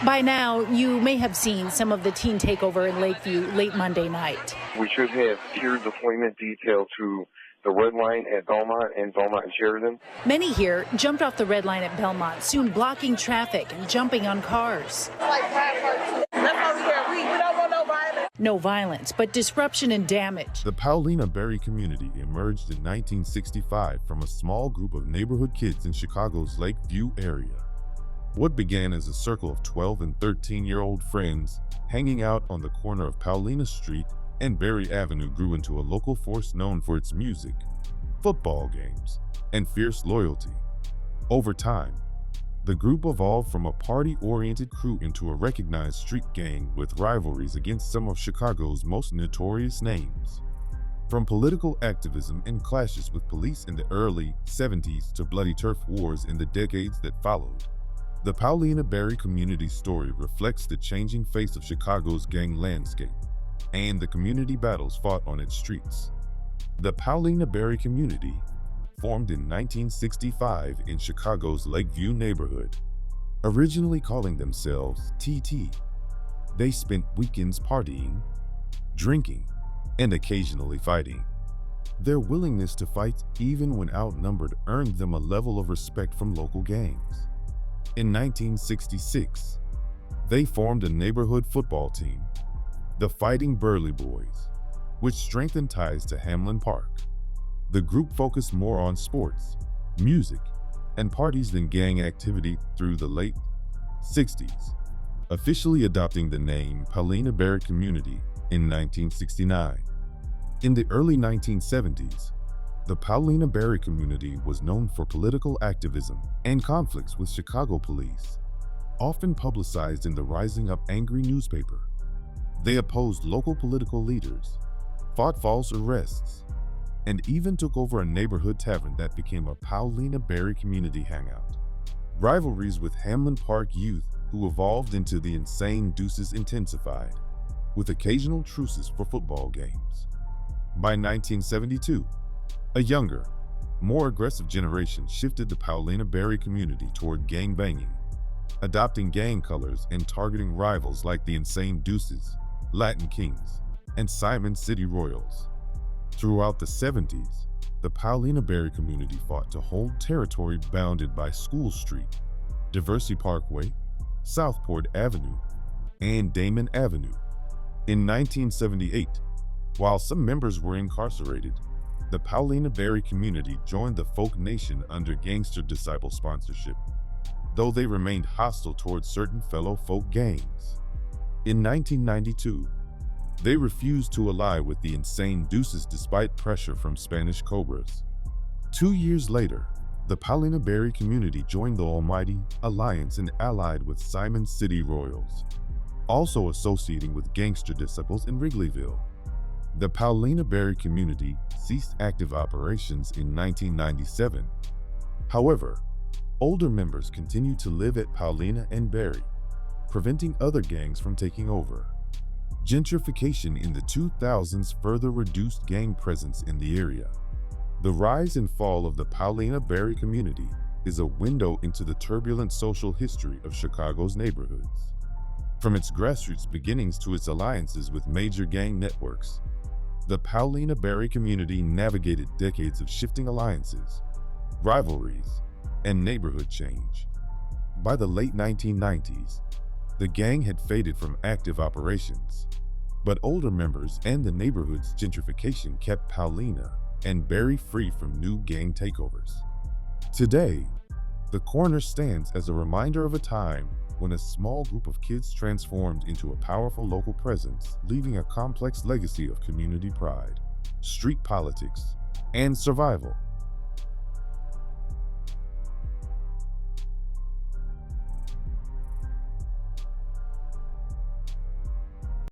By now, you may have seen some of the teen takeover in Lakeview late Monday night. We should have tier deployment detail to the red line at Belmont and Sheridan. Many here jumped off the red line at Belmont, soon blocking traffic and jumping on cars. No violence, but disruption and damage. The Paulina Barry Community emerged in 1965 from a small group of neighborhood kids in Chicago's Lakeview area. What began as a circle of 12 and 13-year-old friends hanging out on the corner of Paulina Street and Barry Avenue grew into a local force known for its music, football games, and fierce loyalty. Over time, the group evolved from a party-oriented crew into a recognized street gang with rivalries against some of Chicago's most notorious names. From political activism and clashes with police in the early 70s to bloody turf wars in the decades that followed, the Paulina Barry Community story reflects the changing face of Chicago's gang landscape and the community battles fought on its streets. The Paulina Barry Community, formed in 1965 in Chicago's Lakeview neighborhood, originally calling themselves TT. They spent weekends partying, drinking, and occasionally fighting. Their willingness to fight, even when outnumbered, earned them a level of respect from local gangs. In 1966, they formed a neighborhood football team, the Fighting Burley Boys, which strengthened ties to Hamlin Park. The group focused more on sports, music, and parties than gang activity through the late 60s, officially adopting the name Paulina Barry Community in 1969. In the early 1970s, the Paulina Barry Community was known for political activism and conflicts with Chicago police, often publicized in the Rising Up Angry newspaper. They opposed local political leaders, fought false arrests, and even took over a neighborhood tavern that became a Paulina Barry Community hangout. Rivalries with Hamlin Park youth, who evolved into the Insane Deuces, intensified, with occasional truces for football games. By 1972, a younger, more aggressive generation shifted the Paulina Barry Community toward gang banging, adopting gang colors and targeting rivals like the Insane Deuces, Latin Kings, and Simon City Royals. Throughout the 70s, the Paulina Barry Community fought to hold territory bounded by School Street, Diversey Parkway, Southport Avenue, and Damon Avenue. In 1978, while some members were incarcerated, the Paulina Barry Community joined the Folk Nation under Gangster Disciple sponsorship, though they remained hostile towards certain fellow folk gangs. In 1992, they refused to ally with the Insane Deuces despite pressure from Spanish Cobras. 2 years later, the Paulina Barry Community joined the Almighty Alliance and allied with Simon City Royals, also associating with Gangster Disciples in Wrigleyville. The Paulina Barry Community ceased active operations in 1997. However, older members continued to live at Paulina and Barry, preventing other gangs from taking over. Gentrification in the 2000s further reduced gang presence in the area. The rise and fall of the Paulina Barry Community is a window into the turbulent social history of Chicago's neighborhoods. From its grassroots beginnings to its alliances with major gang networks, the Paulina Barry Community navigated decades of shifting alliances, rivalries, and neighborhood change. By the late 1990s, the gang had faded from active operations, but older members and the neighborhood's gentrification kept Paulina and Barry free from new gang takeovers. Today, the corner stands as a reminder of a time when a small group of kids transformed into a powerful local presence, leaving a complex legacy of community pride, street politics, and survival.